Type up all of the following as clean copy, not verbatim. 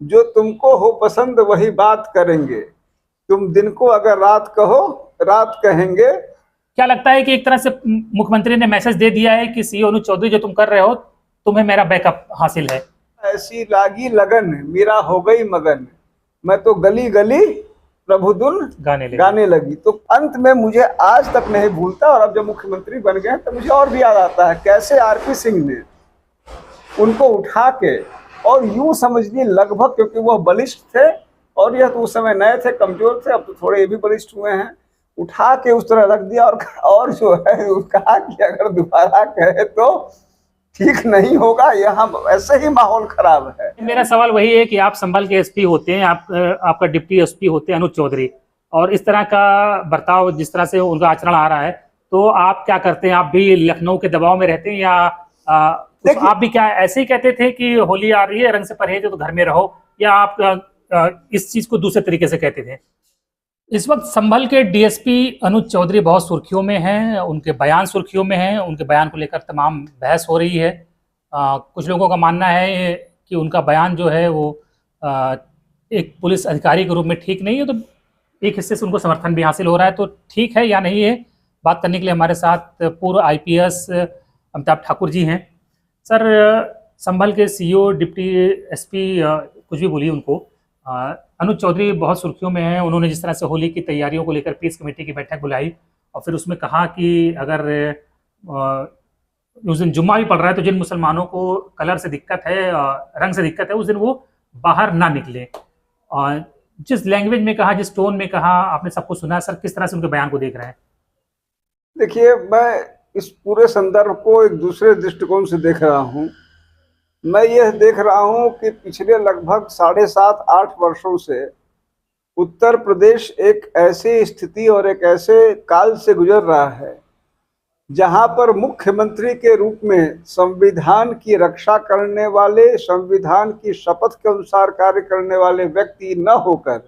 जो तुमको हो पसंद वही बात करेंगे, तुम दिन को अगर रात कहो रात कहेंगे। क्या लगता है कि एक तरह से मुख्यमंत्री ने मैसेज दे दिया है कि सीओ अनुज चौधरी जो तुम कर रहे हो, तुम्हें मेरा बैकअप हासिल है? ऐसी लागी लगन मीरा हो गई मगन, मैं तो गली गली प्रभुधुन गाने लगी। तो अंत में मुझे आज तक नहीं भूलता, और अब जब मुख्यमंत्री बन गए तो मुझे और भी याद आता है कैसे आरपी सिंह ने उनको उठा के, और यूं समझिए लगभग, क्योंकि वह बलिष्ठ थे और यह तो उस समय नए थे, कमजोर थे, अब तो थोड़े ये भी बलिष्ठ हुए हैं, उठा के उस तरह रख दिया। और जो है कहा कि अगर दोबारा कहे तो ठीक नहीं होगा, यहाँ ऐसे ही माहौल खराब है। मेरा सवाल वही है कि आप संभल के एसपी होते हैं, आपका डिप्टी एसपी होते हैं अनुज चौधरी, और इस तरह का बर्ताव जिस तरह से उनका आचरण आ रहा है, तो आप क्या करते हैं? आप भी लखनऊ के दबाव में रहते हैं या आप भी क्या ऐसे ही कहते थे कि होली आ रही है, रंग से परहेज है तो घर में रहो, या आप इस चीज को दूसरे तरीके से कहते थे? इस वक्त संभल के डीएसपी अनुज चौधरी बहुत सुर्खियों में हैं, उनके बयान सुर्खियों में हैं, उनके बयान को लेकर तमाम बहस हो रही है। कुछ लोगों का मानना है कि उनका बयान जो है वो एक पुलिस अधिकारी के रूप में ठीक नहीं है, तो एक हिस्से से उनको समर्थन भी हासिल हो रहा है। तो ठीक है या नहीं है, बात करने के लिए हमारे साथ पूर्व आईपीएस अमिताभ ठाकुर जी हैं। सर, संभल के सीईओ डिप्टी एसपी कुछ भी बोलिए उनको, अनुज चौधरी बहुत सुर्खियों में हैं। उन्होंने जिस तरह से होली की तैयारियों को लेकर पीस कमेटी की बैठक बुलाई और फिर उसमें कहा कि अगर उस दिन जुम्मा भी पड़ रहा है तो जिन मुसलमानों को कलर से दिक्कत है, रंग से दिक्कत है, उस दिन वो बाहर ना निकले। और जिस लैंग्वेज में कहा, जिस टोन में कहा, आपने सबको सुना। सर, किस तरह से उनके बयान को देख रहे हैं? देखिए, मैं इस पूरे संदर्भ को एक दूसरे दृष्टिकोण से देख रहा हूँ। मैं यह देख रहा हूँ कि पिछले लगभग 7.5-8 वर्षों से उत्तर प्रदेश एक ऐसी स्थिति और एक ऐसे काल से गुजर रहा है जहां पर मुख्यमंत्री के रूप में संविधान की रक्षा करने वाले, संविधान की शपथ के अनुसार कार्य करने वाले व्यक्ति न होकर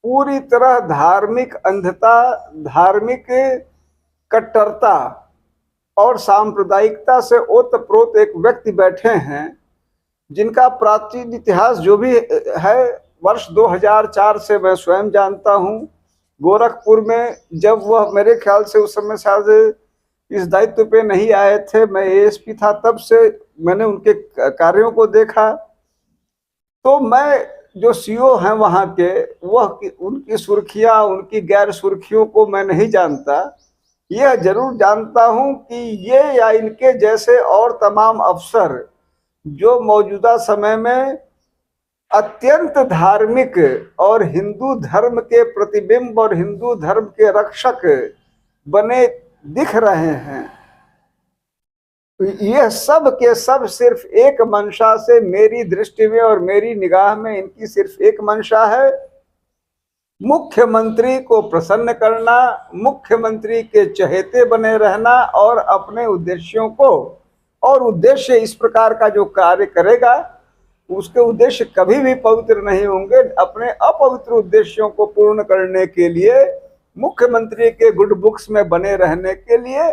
पूरी तरह धार्मिक अंधता, धार्मिक कट्टरता और सांप्रदायिकता से ओतप्रोत एक व्यक्ति बैठे हैं, जिनका प्राचीन इतिहास जो भी है वर्ष 2004 से मैं स्वयं जानता हूं। गोरखपुर में जब वह, मेरे ख्याल से उस समय शायद इस दायित्व पे नहीं आए थे, मैं एएसपी था, तब से मैंने उनके कार्यों को देखा। तो मैं जो सीईओ हैं वहाँ के, वह उनकी सुर्खियाँ, उनकी गैर सुर्खियों को मैं नहीं जानता। यह जरूर जानता हूं कि ये या इनके जैसे और तमाम अफसर जो मौजूदा समय में अत्यंत धार्मिक और हिंदू धर्म के प्रतिबिंब और हिंदू धर्म के रक्षक बने दिख रहे हैं, यह सब के सब सिर्फ एक मंशा से, मेरी दृष्टि में और मेरी निगाह में इनकी सिर्फ एक मंशा है, मुख्यमंत्री को प्रसन्न करना, मुख्यमंत्री के चहेते बने रहना और अपने उद्देश्यों को, और उद्देश्य इस प्रकार का जो कार्य करेगा उसके उद्देश्य कभी भी पवित्र नहीं होंगे। अपने अपवित्र उद्देश्यों को पूर्ण करने के लिए, मुख्यमंत्री के गुड बुक्स में बने रहने के लिए,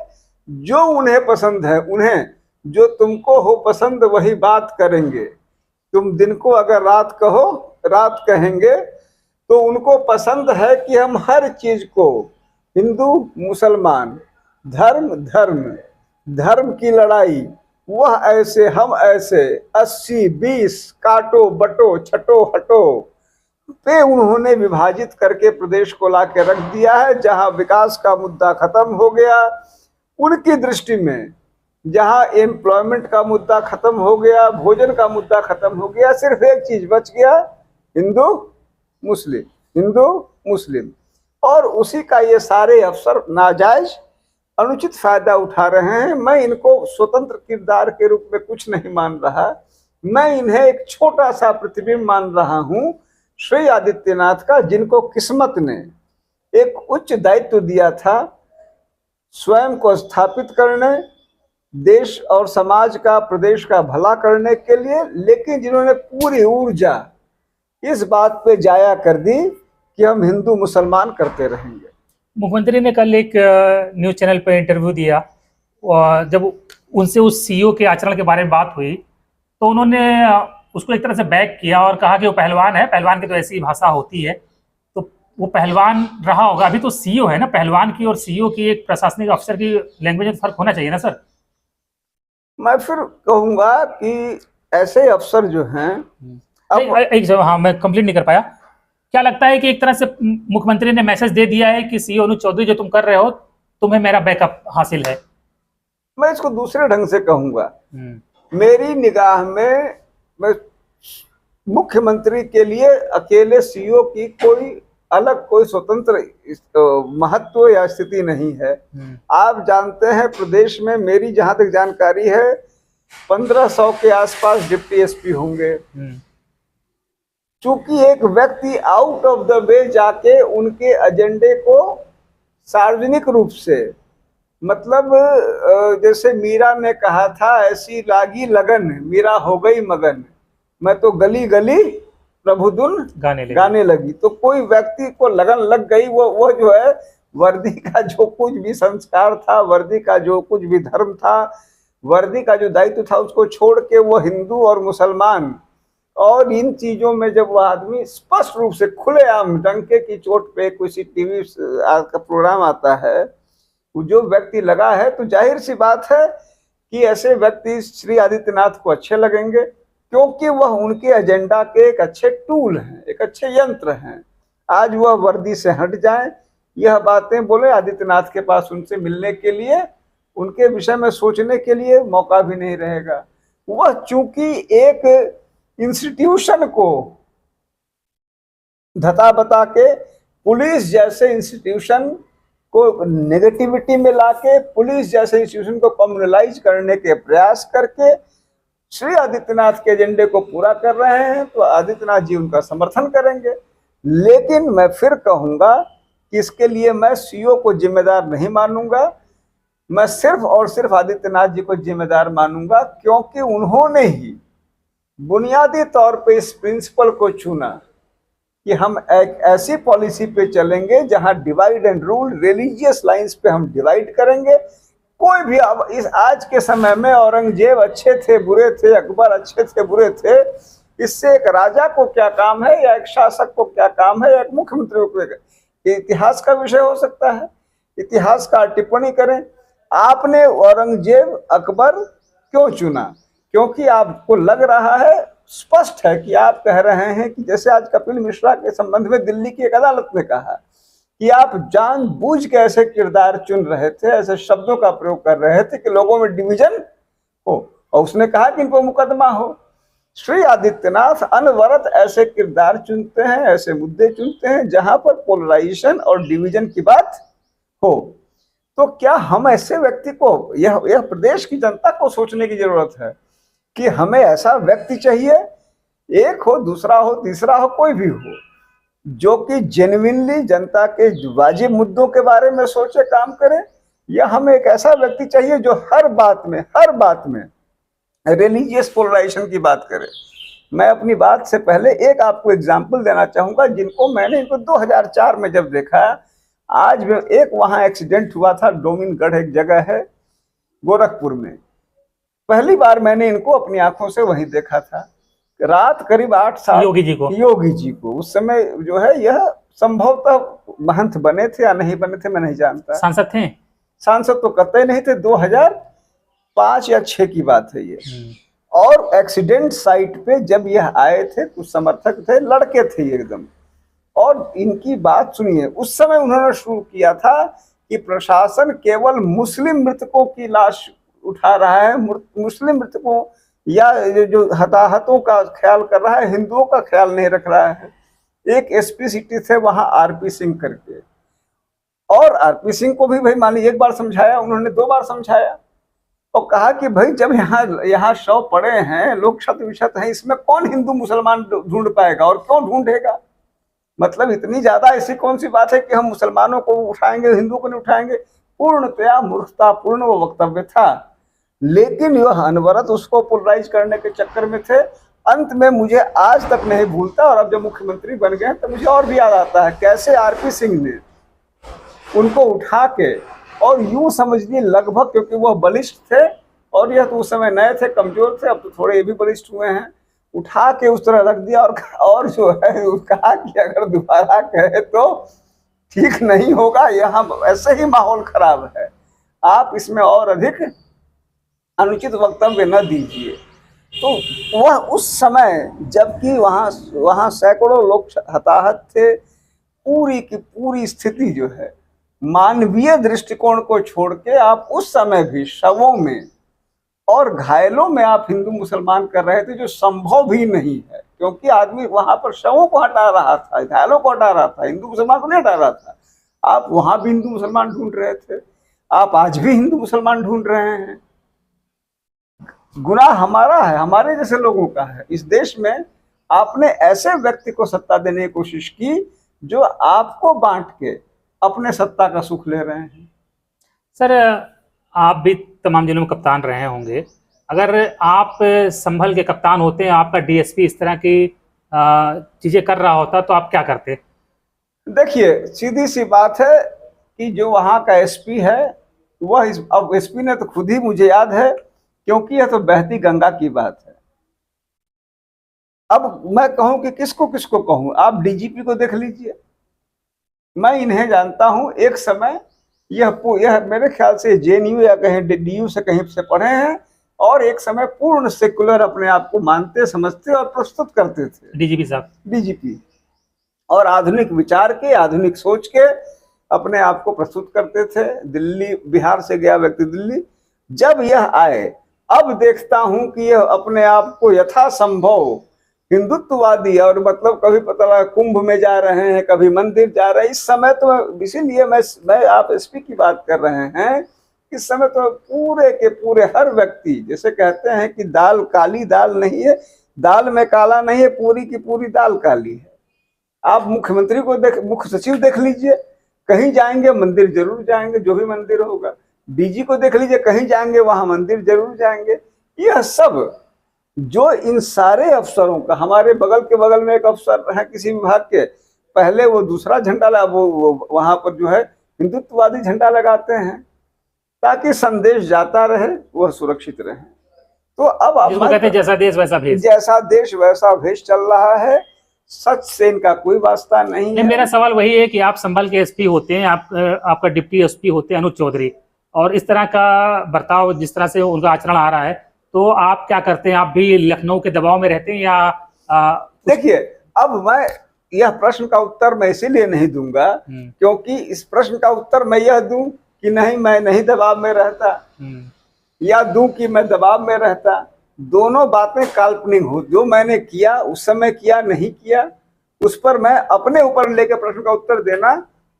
जो उन्हें पसंद है, उन्हें जो तुमको हो पसंद वही बात करेंगे, तुम दिन को अगर रात कहो रात कहेंगे। तो उनको पसंद है कि हम हर चीज को, हिंदू मुसलमान, धर्म धर्म धर्म की लड़ाई, वह ऐसे हम ऐसे, 80-20 काटो बटो छटो हटो पे उन्होंने विभाजित करके प्रदेश को ला के रख दिया है। जहां विकास का मुद्दा खत्म हो गया उनकी दृष्टि में, जहां एम्प्लॉयमेंट का मुद्दा खत्म हो गया, भोजन का मुद्दा खत्म हो गया, सिर्फ एक चीज बच गया, हिंदू मुस्लिम, हिंदू मुस्लिम। और उसी का ये सारे अफसर नाजायज अनुचित फायदा उठा रहे हैं। मैं इनको स्वतंत्र किरदार के रूप में कुछ नहीं मान रहा, मैं इन्हें एक छोटा सा प्रतिबिंब मान रहा हूं श्री आदित्यनाथ का, जिनको किस्मत ने एक उच्च दायित्व दिया था स्वयं को स्थापित करने, देश और समाज का, प्रदेश का भला करने के लिए, लेकिन जिन्होंने पूरी ऊर्जा इस बात पे जाया कर दी कि हम हिंदू मुसलमान करते रहेंगे। मुख्यमंत्री ने कल एक न्यूज चैनल पर इंटरव्यू दिया और जब उनसे उस सीईओ के आचरण के बारे में बात हुई तो उन्होंने उसको एक तरह से बैक किया और कहा कि वो पहलवान है, पहलवान की तो ऐसी भाषा होती है, तो वो पहलवान रहा होगा। अभी तो सीईओ है ना, पहलवान की और सीईओ की, एक प्रशासनिक अफसर की लैंग्वेज में फर्क होना चाहिए ना सर। मैं फिर कहूंगा कि ऐसे अफसर जो हैं अब एक जगह, हाँ मैं कंप्लीट नहीं कर पाया। क्या लगता है कि एक तरह से मुख्यमंत्री ने मैसेज दे दिया है कि सीईओ अनुज चौधरी जो तुम कर रहे हो, तुम्हें मेरा बैकअप हासिल है? मैं इसको दूसरे ढंग से कहूंगा। मेरी निगाह में मैं मुख्यमंत्री के लिए अकेले सीईओ की कोई अलग कोई स्वतंत्र महत्व या स्थिति नहीं है। आप जानते हैं प्रदेश में मेरी जहां तक जानकारी है 1500 के आसपास डिप्टी एसपी होंगे। चूंकि एक व्यक्ति आउट ऑफ द वे जाके उनके एजेंडे को सार्वजनिक रूप से, मतलब जैसे मीरा ने कहा था, ऐसी लागी लगन मीरा हो गई मगन, मैं तो गली गली प्रभुधुन गाने लगी। तो कोई व्यक्ति को लगन लग गई, वो जो है वर्दी का जो कुछ भी संस्कार था, वर्दी का जो कुछ भी धर्म था, वर्दी का जो दायित्व था, उसको छोड़ के वो हिंदू और मुसलमान और इन चीजों में जब वह आदमी स्पष्ट रूप से खुलेआम डंके की चोट पे किसी टीवी का प्रोग्राम आता है, जो व्यक्ति लगा है, तो जाहिर सी बात है कि ऐसे व्यक्ति श्री आदित्यनाथ को अच्छे लगेंगे, क्योंकि वह उनके एजेंडा के एक अच्छे टूल हैं, एक अच्छे यंत्र हैं। आज वह वर्दी से हट जाएं, यह बातें बोले, आदित्यनाथ के पास उनसे मिलने के लिए, उनके विषय में सोचने के लिए मौका भी नहीं रहेगा। वह चूंकि एक इंस्टीट्यूशन को धता बता के पुलिस जैसे इंस्टीट्यूशन को नेगेटिविटी में लाके, पुलिस जैसे इंस्टीट्यूशन को कम्युनलाइज करने के प्रयास करके श्री आदित्यनाथ के एजेंडे को पूरा कर रहे हैं, तो आदित्यनाथ जी उनका समर्थन करेंगे। लेकिन मैं फिर कहूंगा कि इसके लिए मैं सीईओ को जिम्मेदार नहीं मानूंगा, मैं सिर्फ और सिर्फ आदित्यनाथ जी को जिम्मेदार मानूंगा, क्योंकि उन्होंने ही बुनियादी तौर पे इस प्रिंसिपल को चुना कि हम एक ऐसी पॉलिसी पे चलेंगे जहां divide and rule, religious lines पे हम डिवाइड करेंगे। कोई भी अब इस आज के समय में औरंगजेब अच्छे थे बुरे थे, अकबर अच्छे थे बुरे थे, इससे एक राजा को क्या काम है, या एक शासक को क्या काम है, या एक मुख्यमंत्री को? इतिहास का विषय हो सकता है, इतिहास का टिप्पणी करें। आपने औरंगजेब अकबर क्यों चुना? क्योंकि आपको लग रहा है, स्पष्ट है कि आप कह रहे हैं कि जैसे आज कपिल मिश्रा के संबंध में दिल्ली की एक अदालत ने कहा कि आप जानबूझ के ऐसे किरदार चुन रहे थे, ऐसे शब्दों का प्रयोग कर रहे थे कि लोगों में डिवीजन हो, और उसने कहा कि इनको मुकदमा हो। श्री आदित्यनाथ अनवरत ऐसे किरदार चुनते हैं, ऐसे मुद्दे चुनते हैं जहां पर पोलराइजेशन और डिवीजन की बात हो। तो क्या हम ऐसे व्यक्ति को, यह प्रदेश की जनता को सोचने की जरूरत है कि हमें ऐसा व्यक्ति चाहिए, एक हो, दूसरा हो, तीसरा हो, कोई भी हो, जो कि जेन्युइनली जनता के वाजिब मुद्दों के बारे में सोचे, काम करे, या हमें एक ऐसा व्यक्ति चाहिए जो हर बात में रिलीजियस पोलराइजेशन की बात करे? मैं अपनी बात से पहले एक आपको एग्जांपल देना चाहूंगा, जिनको मैंने इनको 2004 में जब देखा, आज में एक वहां एक्सीडेंट हुआ था, डोमिनगढ़ एक जगह है गोरखपुर में, पहली बार मैंने इनको अपनी आंखों से वहीं देखा था। रात करीब 8 साल योगी जी को उस समय जो है, यह संभवतः महंत बने थे या नहीं बने थे मैं नहीं जानता, सांसद थे, सांसद तो कतई नहीं थे, 2005 या 6 की बात है ये। और एक्सीडेंट साइट पे जब यह आए थे, कुछ समर्थक थे, लड़के थे एकदम, और इनकी बात सुनिए। उस समय उन्होंने शुरू किया था कि प्रशासन केवल मुस्लिम मृतकों की लाश उठा रहा है, मुस्लिम मृतकों या जो हताहतों का ख्याल कर रहा है, हिंदुओं का ख्याल नहीं रख रहा है। एक एसपी सिटी थे वहां आरपी सिंह करके, और आरपी सिंह को भी भाई मान लीजिए एक बार समझाया, उन्होंने 2 बार समझाया, और कहा कि भाई जब यहाँ शव पड़े हैं, लोग क्षत विक्षत हैं, इसमें कौन हिंदू मुसलमान ढूंढ पाएगा और क्यों ढूंढेगा? मतलब इतनी ज्यादा ऐसी कौन सी बात है कि हम मुसलमानों को उठाएंगे, हिंदुओं को नहीं उठाएंगे? पूर्णतया मूर्खतापूर्ण वो वक्तव्य था, लेकिन यह अनवरत उसको पोलराइज करने के चक्कर में थे। अंत में मुझे आज तक नहीं भूलता, और अब जब मुख्यमंत्री बन गए तो मुझे और भी याद आता है कैसे आरपी सिंह ने उनको उठा के, और यूं समझिए लगभग, क्योंकि वह बलिष्ठ थे और यह तो उस समय नए थे, कमजोर थे, अब तो थोड़े ये भी बलिष्ठ हुए हैं, उठा के उस तरह रख दिया और जो है कहा कि अगर दोबारा कहे तो ठीक नहीं होगा, यहाँ ऐसे ही माहौल खराब है, आप इसमें और अधिक अनुचित वक्तव्य न दीजिए। तो वह उस समय, जबकि वहाँ सैकड़ों लोग हताहत थे, पूरी की पूरी स्थिति जो है मानवीय दृष्टिकोण को छोड़ के आप उस समय भी शवों में और घायलों में आप हिंदू मुसलमान कर रहे थे, जो संभव भी नहीं है, क्योंकि आदमी वहां पर शवों को हटा रहा था, घायलों को हटा रहा था, हिंदू मुसलमान को नहीं हटा रहा था। आप वहां भी हिंदू मुसलमान ढूंढ रहे थे, आप आज भी हिंदू मुसलमान ढूंढ रहे हैं। गुनाह हमारा है, हमारे जैसे लोगों का है। इस देश में आपने ऐसे व्यक्ति को सत्ता देने की कोशिश की जो आपको बांट के अपने सत्ता का सुख ले रहे हैं। सर, आप भी तमाम जिलों में कप्तान रहे होंगे, अगर आप संभल के कप्तान होते हैं, आपका डीएसपी इस तरह की चीजें कर रहा होता तो आप क्या करते? देखिए, सीधी सी बात है कि जो वहाँ का एसपी है वह अब एसपी ने तो खुद ही, मुझे याद है, क्योंकि यह तो बहती गंगा की बात है। अब मैं कहूं कि किसको किसको कहूं, आप डीजीपी को देख लीजिए, मैं इन्हें जानता हूं। एक समय यह मेरे ख्याल से जेएनयू या कहीं डीयू से कहीं से पढ़े हैं, और एक समय पूर्ण सेकुलर अपने आप को मानते समझते और प्रस्तुत करते थे डीजीपी साहब, डीजीपी, और आधुनिक विचार के, आधुनिक सोच के अपने आप को प्रस्तुत करते थे। दिल्ली, बिहार से गया व्यक्ति दिल्ली, जब यह आए, अब देखता हूं कि यह अपने आप को यथासंभव हिंदुत्ववादी, और मतलब कभी पता लगा कुंभ में जा रहे हैं, कभी मंदिर जा रहे हैं। इस समय तो इसीलिए मैं आप एसपी की बात कर रहे हैं, इस समय तो पूरे के पूरे हर व्यक्ति, जैसे कहते हैं कि दाल काली दाल नहीं है, दाल में काला नहीं है, पूरी की पूरी दाल काली है। आप मुख्यमंत्री को मुख्य सचिव देख लीजिए, कहीं जाएंगे मंदिर जरूर जाएंगे, जो भी मंदिर होगा। डीजी को देख लीजिए, कहीं जाएंगे वहां मंदिर जरूर जाएंगे। यह सब जो इन सारे अफसरों का, हमारे बगल में एक अफसर है किसी विभाग के, पहले वो दूसरा झंडा वो वहां पर जो है हिंदुत्ववादी झंडा लगाते हैं ताकि संदेश जाता रहे, वह सुरक्षित रहे। तो अब आप कहते हैं जैसा देश वैसा भेष, जैसा देश वैसा भेष चल रहा है। सच से इनका कोई वास्ता नहीं है। मेरा सवाल वही है कि आप संभल के एसपी होते हैं, आपका डिप्टी एसपी होते हैं अनुज चौधरी, और इस तरह का बर्ताव, जिस तरह से उनका आचरण आ रहा है, तो आप क्या करते हैं? आप भी लखनऊ के दबाव में रहते हैं या देखिए, अब मैं यह प्रश्न का उत्तर मैं इसीलिए नहीं दूंगा क्योंकि इस प्रश्न का उत्तर मैं यह दूं कि नहीं, मैं नहीं दबाव में रहता, या दूं कि मैं दबाव में रहता, दोनों बातें काल्पनिक हो। जो मैंने किया उस समय किया, नहीं किया, उस पर मैं अपने ऊपर लेकर प्रश्न का उत्तर देना,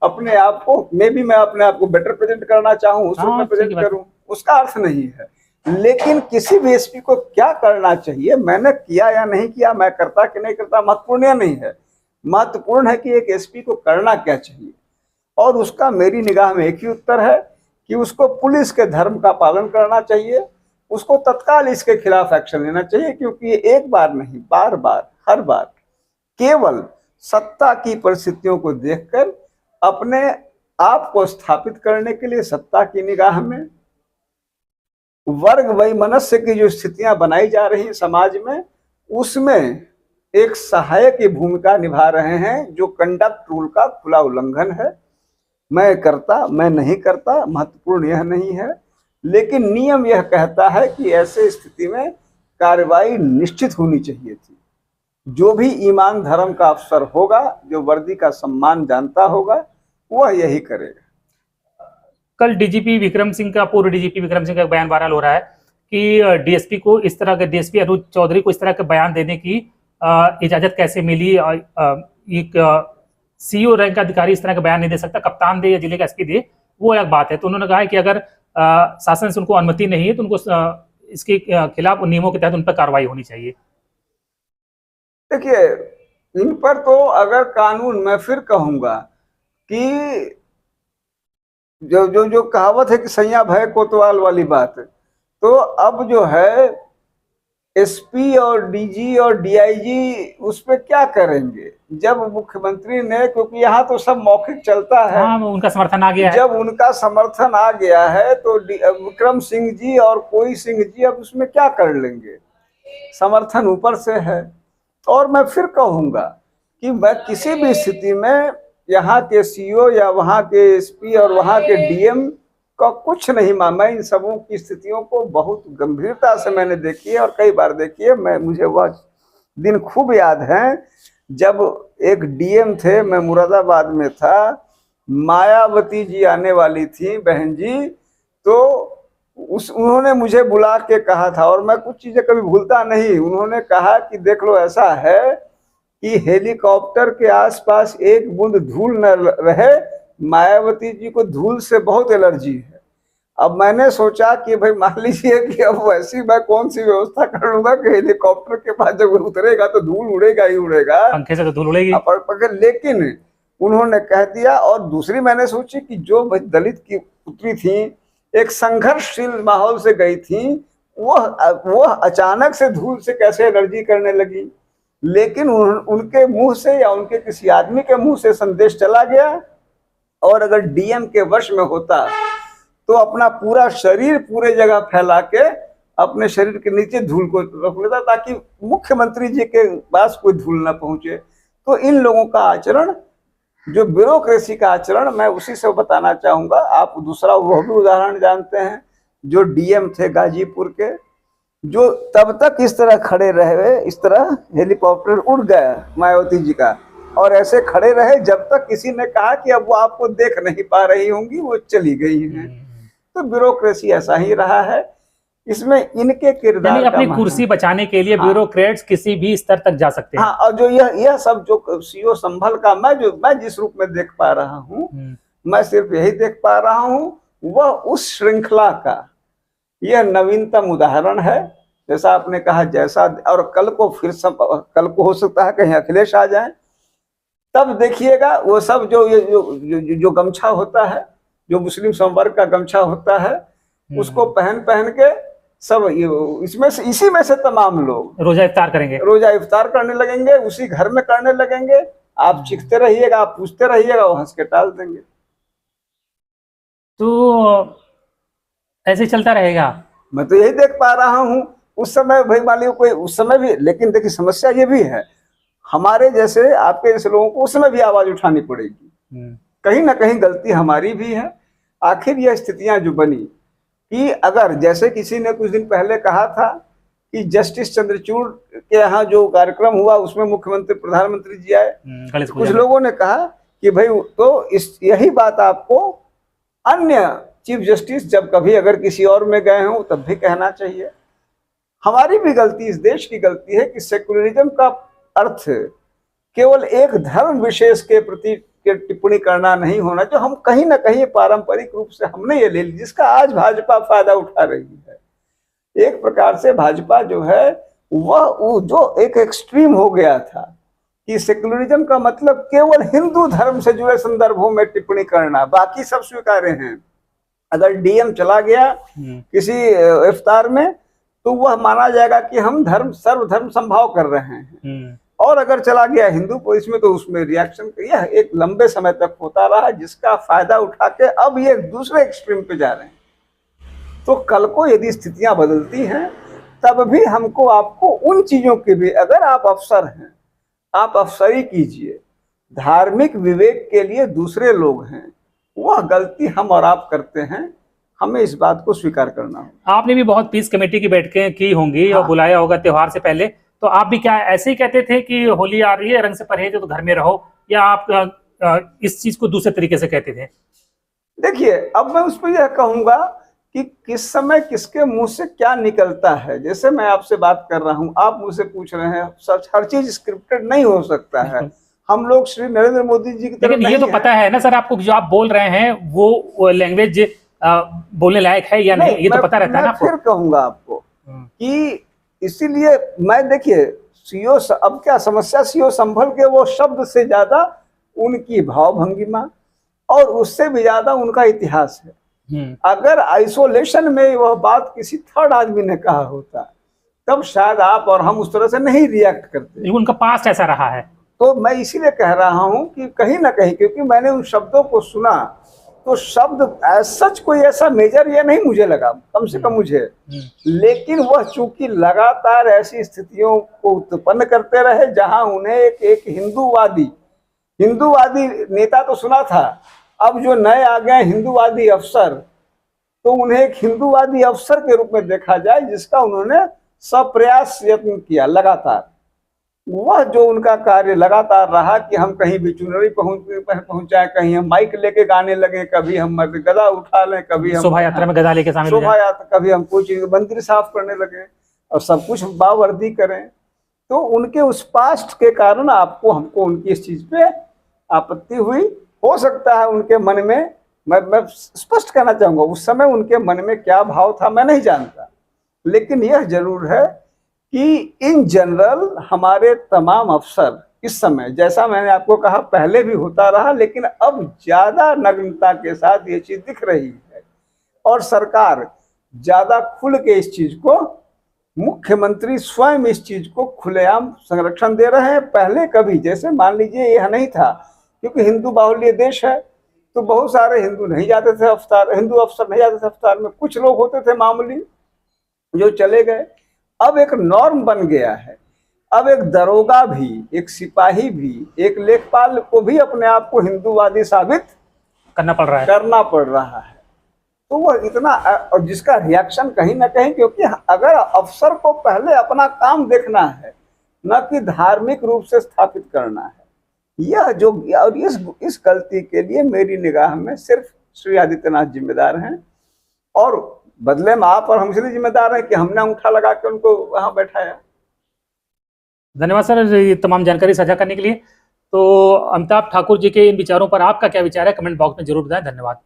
अपने आप को मैं अपने आप को बेटर प्रेजेंट करना चाहूं, उस रूप में प्रेजेंट करूं, उसका अर्थ नहीं है। लेकिन किसी भी एसपी को क्या करना चाहिए, मैंने किया या नहीं किया, मैं करता कि नहीं करता, महत्वपूर्ण नहीं है। महत्वपूर्ण है कि एक एसपी को करना क्या चाहिए, और उसका मेरी निगाह में एक ही उत्तर है कि उसको पुलिस के धर्म का पालन करना चाहिए, उसको तत्काल इसके खिलाफ एक्शन लेना चाहिए, क्योंकि एक बार नहीं, बार बार, हर बार केवल सत्ता की परिस्थितियों को देखकर अपने आप को स्थापित करने के लिए सत्ता की निगाह में वर्ग वैमनस्य की जो स्थितियां बनाई जा रही समाज में, उसमें एक सहायक की भूमिका निभा रहे हैं, जो कंडक्ट रूल का खुला उल्लंघन है। मैं करता, मैं नहीं करता, महत्वपूर्ण यह नहीं है, लेकिन नियम यह कहता है कि ऐसे स्थिति में कार्रवाई निश्चित होनी चाहिए थी। जो भी ईमान धर्म का अफसर होगा, जो वर्दी का सम्मान जानता होगा, वह यही करेगा। कल डीजीपी विक्रम सिंह का, पूर्व डीजीपी विक्रम सिंह का बयान वायरल हो रहा है कि डीएसपी को इस तरह के, डीएसपी अनुज चौधरी को इस तरह के बयान देने की इजाजत कैसे मिली? एक सीईओ रैंक का अधिकारी इस तरह का बयान नहीं दे सकता, कप्तान दे या जिले का एसपी दे, वो अलग बात है। तो उन्होंने कहा है कि अगर शासन से उनको अनुमति नहीं है तो उनको इसके खिलाफ नियमों के तहत उन पर कार्रवाई होनी चाहिए। देखिए, इन पर तो अगर कानून, मैं फिर कहूंगा कि जो कहावत है कि सैया भय कोतवाल वाली बात, तो अब जो है एसपी और डीजी और डीआईजी उस पर क्या करेंगे, जब मुख्यमंत्री ने, क्योंकि यहाँ तो सब मौखिक चलता है, उनका समर्थन आ गया है, जब उनका समर्थन आ गया है तो विक्रम सिंह जी और कोई सिंह जी अब उसमें क्या कर लेंगे। समर्थन ऊपर से है। और मैं फिर कहूँगा कि मैं किसी भी स्थिति में यहाँ के सीईओ या वहाँ के एसपी और वहाँ के डीएम का कुछ नहीं इन सबों की स्थितियों को बहुत गंभीरता से मैंने देखी है और कई बार देखी है। मुझे वह दिन खूब याद है जब एक डीएम थे, मैं मुरादाबाद में था, मायावती जी आने वाली थी बहन जी, तो उन्होंने मुझे बुला के कहा था और मैं कुछ चीजें कभी भूलता नहीं। उन्होंने कहा कि देख लो, ऐसा है कि हेलीकॉप्टर के आसपास एक बूंद धूल न रहे, मायावती जी को धूल से बहुत एलर्जी है। अब मैंने सोचा कि भाई मान लीजिए कि अब वैसी मैं कौन सी व्यवस्था कर लूंगा कि हेलीकॉप्टर के पास जब उतरेगा तो धूल उड़ेगा ही उड़ेगा, पंखे से तो धूल उड़ेगी। लेकिन उन्होंने कह दिया। और दूसरी मैंने सोची कि जो दलित की पुत्री थी, एक संघर्षशील माहौल से गई थी, वह अचानक से धूल से कैसे एलर्जी करने लगी। लेकिन उनके मुंह से या उनके किसी आदमी के मुंह से संदेश चला गया। और अगर डीएम के वश में होता तो अपना पूरा शरीर पूरे जगह फैला के अपने शरीर के नीचे धूल को रख लेता ताकि मुख्यमंत्री जी के पास कोई धूल ना पहुंचे। तो इन लोगों का आचरण, जो ब्यूरोक्रेसी का आचरण, मैं उसी से बताना चाहूंगा। आप दूसरा वह भी उदाहरण जानते हैं, जो डीएम थे गाजीपुर के, जो तब तक इस तरह खड़े रहे, इस तरह हेलीकॉप्टर उड़ गया मायावती जी का, और ऐसे खड़े रहे जब तक किसी ने कहा कि अब वो आपको देख नहीं पा रही होंगी, वो चली गई हैं। तो ब्यूरोक्रेसी ऐसा ही रहा है। इसमें इनके किरदार अपनी कुर्सी बचाने के लिए ब्यूरोक्रेट्स किसी भी स्तर तक जा सकते हैं। हाँ, और जो यह सब जो सीईओ संभल का मैं जिस रूप में देख पा रहा हूँ, मैं सिर्फ यही देख पा रहा हूँ, वह उस श्रृंखला का यह नवीनतम उदाहरण है। जैसा आपने कहा, जैसा, और कल को हो सकता है कहीं अखिलेश आ जाए, तब देखिएगा वो सब जो गमछा होता है, जो मुस्लिम संवर्ग का गमछा होता है, उसको पहन के सब इसमें से, इसी में से तमाम लोग रोजा इफ्तार करेंगे, रोजा इफ्तार करने लगेंगे, उसी घर में करने लगेंगे। आप चीखते रहिएगा, आप पूछते रहिएगा, वो हंस के टाल देंगे। तो ऐसे चलता रहेगा। मैं तो यही देख पा रहा हूँ। उस समय भाई मालिक कोई उस समय भी, लेकिन देखिए समस्या ये भी है, हमारे जैसे आपके जैसे लोगों को उस समय भी आवाज उठानी पड़ेगी। कहीं ना कहीं गलती हमारी भी है। आखिर यह स्थितियां जो बनी कि अगर, जैसे किसी ने कुछ दिन पहले कहा था कि जस्टिस चंद्रचूड़ के यहाँ जो कार्यक्रम हुआ उसमें मुख्यमंत्री प्रधानमंत्री जी आए, कुछ लोगों ने कहा कि भाई तो यही बात आपको अन्य चीफ जस्टिस जब कभी अगर किसी और में गए हों तब भी कहना चाहिए। हमारी भी गलती, इस देश की गलती है कि सेकुलरिज्म का अर्थ केवल एक धर्म विशेष के प्रति टिप्पणी करना नहीं होना, जो हम कहीं ना कहीं पारंपरिक रूप से हमने ये ले ली, जिसका आज भाजपा फायदा उठा रही है। एक प्रकार से भाजपा जो है वह जो एक एक्सट्रीम हो गया था कि सेकुलरिज्म का मतलब केवल हिंदू धर्म से जुड़े संदर्भों में टिप्पणी करना, बाकी सब स्वीकार्य हैं। अगर डीएम चला गया किसी इफ्तार में तो वह माना जाएगा कि हम सर्वधर्म संभाव कर रहे हैं। और अगर चला गया हिंदू पुलिस में तो उसमें रिएक्शन, यह एक लंबे समय तक होता रहा, जिसका फायदा उठा के अब ये दूसरे एक्सट्रीम पे जा रहे हैं। तो कल को यदि स्थितियां बदलती हैं तब भी हमको, आपको उन चीजों के भी, अगर आप अफसर हैं, आप अफसरी कीजिए। धार्मिक विवेक के लिए दूसरे लोग हैं, वह गलती हम और आप करते हैं, हमें इस बात को स्वीकार करना होगा। आपने भी बहुत पीस कमेटी की बैठकें की होंगी और बुलाया होगा त्योहार से पहले, तो आप भी क्या ऐसे ही कहते थे कि होली आ रही है, रंग से परहेज है तो घर में रहो, या आप इस चीज को दूसरे तरीके से कहते थे? देखिए, अब मैं उस पर यह कहूंगा कि किस समय किसके मुंह से क्या निकलता है। जैसे मैं आपसे बात कर रहा हूं, आप मुझसे पूछ रहे हैं, सच हर चीज स्क्रिप्टेड नहीं हो सकता है। हम लोग श्री नरेंद्र मोदी जी की तरह लेकिन ये तो पता है ना सर आपको, जो आप बोल रहे हैं वो लैंग्वेज बोलने लायक है या नहीं, ये तो पता रहता है ना आपको। फिर कहूंगा आपको कि इसीलिए मैं, देखिए सीओ, अब क्या समस्या सीओ संभल के वो शब्द से ज्यादा उनकी भावभंगिमा और उससे भी ज्यादा उनका इतिहास है। अगर आइसोलेशन में वह बात किसी थर्ड आदमी ने कहा होता तब शायद आप और हम उस तरह से नहीं रिएक्ट करते। उनका पास्ट ऐसा रहा है। तो मैं इसीलिए कह रहा हूं कि कहीं ना कहीं, क्योंकि मैंने उन शब्दों को सुना तो शब्द सच कोई ऐसा मेजर ये नहीं मुझे लगा, कम से कम मुझे। लेकिन वह चूंकि लगातार ऐसी स्थितियों को उत्पन्न करते रहे जहां उन्हें एक हिंदूवादी नेता तो सुना था, अब जो नए आ गए हिंदूवादी अफसर, तो उन्हें एक हिंदूवादी अफसर के रूप में देखा जाए, जिसका उन्होंने सप्रयास यत्न किया लगातार। वह जो उनका कार्य लगातार रहा कि हम कहीं भी चुनरी पहुंचाए, कहीं हम माइक लेके गाने लगे, कभी हम गदा उठा लें, कभी हम शोभा यात्रा में गदा लेके शामिल हो शोभा यात्रा, कभी हम कुछ मंदिर साफ करने लगे और सब कुछ बावर्दी करें। तो उनके उस पास्ट के कारण हमको उनकी इस चीज पे आपत्ति हुई। हो सकता है उनके मन में, मैं स्पष्ट कहना चाहूंगा, उस समय उनके मन में क्या भाव था मैं नहीं जानता, लेकिन यह जरूर है कि इन जनरल हमारे तमाम अफसर इस समय, जैसा मैंने आपको कहा पहले भी होता रहा, लेकिन अब ज्यादा नग्नता के साथ ये चीज दिख रही है और सरकार ज्यादा खुल के इस चीज को, मुख्यमंत्री स्वयं इस चीज को खुलेआम संरक्षण दे रहे हैं। पहले कभी, जैसे मान लीजिए यह नहीं था, क्योंकि हिंदू बाहुल्य देश है तो बहुत सारे हिंदू नहीं जाते थे अफतार, हिंदू अफसर नहीं जाते थे अफतार में, कुछ लोग होते थे मामूली जो चले गए। अब एक नॉर्म बन गया है, अब एक दरोगा भी, एक सिपाही भी, एक लेखपाल को भी अपने आप को हिंदूवादी साबित करना पड़ रहा है। तो वह इतना, और जिसका रिएक्शन कहीं ना कहीं, क्योंकि अगर अफसर को पहले अपना काम देखना है, न कि धार्मिक रूप से स्थापित करना है, यह जो, और इस गलती के लिए मेरी निगाह में सिर्फ श्री आदित्यनाथ जिम्मेदार हैं, और बदले में आप और हम इसलिए जिम्मेदार हैं कि हमने अंगूठा लगा के उनको वहां बैठाया। धन्यवाद सर ये तमाम जानकारी साझा करने के लिए। तो अमिताभ ठाकुर जी के इन विचारों पर आपका क्या विचार है, कमेंट बॉक्स में जरूर बताएं। धन्यवाद।